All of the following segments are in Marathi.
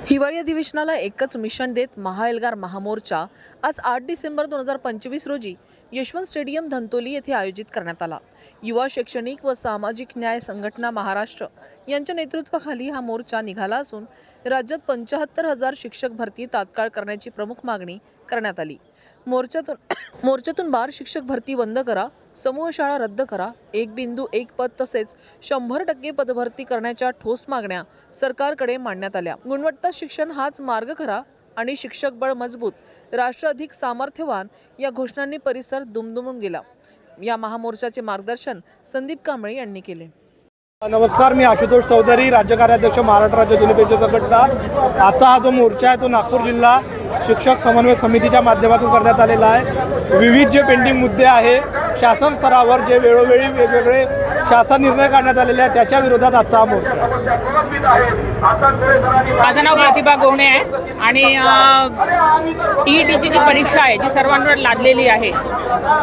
हिवाळी अधिवेशनाला एकच मिशन देत महाएल्गार महामोर्चा आज 8 डिसेंबर 2025 रोजी यशवंत स्टेडियम धंतोली येथे आयोजित करण्यात आला। युवा शैक्षणिक व सामाजिक न्याय संघटना महाराष्ट्र यांच्या नेतृत्वाखाली हा मोर्चा निघाला असून राज्यात 75,000 शिक्षक भरती तात्काळ करण्याची प्रमुख मागणी करण्यात आली। मोर्चातून बार शिक्षक भरती बंद करा, समूह शाळा रद्द करा, 1.1 पद तसेच 100% पदभरती करण्याच्या ठोस मागण्या सरकारकडे मांडण्यात आल्या। गुणवत्ता शिक्षण हाच मार्ग खरा आणि शिक्षक बळ मजबूत, राष्ट्र अधिक सामर्थ्यवान या घोषणांनी परिसर दुमदुमून गेला। या महामोर्चाचे मार्गदर्शन संदीप कांबळे यांनी केले। नमस्कार, मी आशुतोष चौधरी, राज्य कार्याध्यक्ष महाराष्ट्र राज्य जुनी पेंशन संघटना। आजचा हा जो मोर्चा आहे तो नागपूर जिल्हा शिक्षक समन्वय समितीच्या माध्यमातून करण्यात आलेला आहे। विविध जे पेंडिंग मुद्दे आहे शासन स्तरावर जे वेळोवेळी वेगवेगळे शासन निर्णय काढण्यात आलेले आहेत त्याच्या विरोधात आजचा हा मोर्चा। माझं नाव प्रतिभा गोहणे आहे आणि टीईटीची जी परीक्षा आहे जी सर्वांवर लादलेली आहे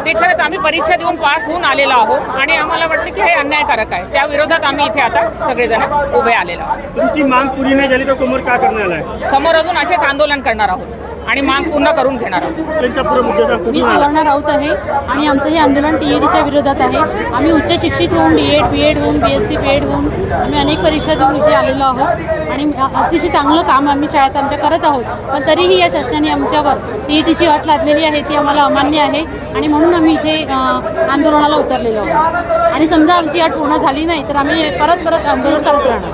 ते खरंच आम्ही परीक्षा देऊन पास होऊन आलेलो आहोत आणि आम्हाला वाटतं की हे अन्यायकारक आहे। त्या विरोधात आम्ही इथे आता सगळेजण उभे आलेलो आहोत। तुमची माग पूर्ण नाही झाली तर समोर काय करणार आहे? समोर अजून असेच आंदोलन करणार आहोत आणि माग पूर्ण करून घेणार आहोत। मी सुवर्णा राऊत आहे आणि आमचं हे आंदोलन टीईटीच्या विरोधात आहे। आम्ही उच्च शिक्षित होऊन डीएड, बीएड होऊन, बीएससी, बीएड होऊन आम्ही अनेक परीक्षा देऊन इथे आलेलो आहोत आणि अतिशय चांगलं काम आम्ही शाळेत आमच्या करत आहोत। पण तरीही या शासनाने आमच्यावर टीईटीची अट लादलेली आहे ती आम्हाला अमान्य आहे आणि म्हणून आम्ही इथे आंदोलनाला उतरलेलो आहोत। आणि समजा आमची अट पूर्ण झाली नाही तर आम्ही परत आंदोलन करत राहणार।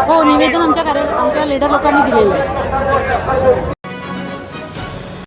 हो, निवेदन आमच्या लीडर लोकांनी दिलेलं आहे।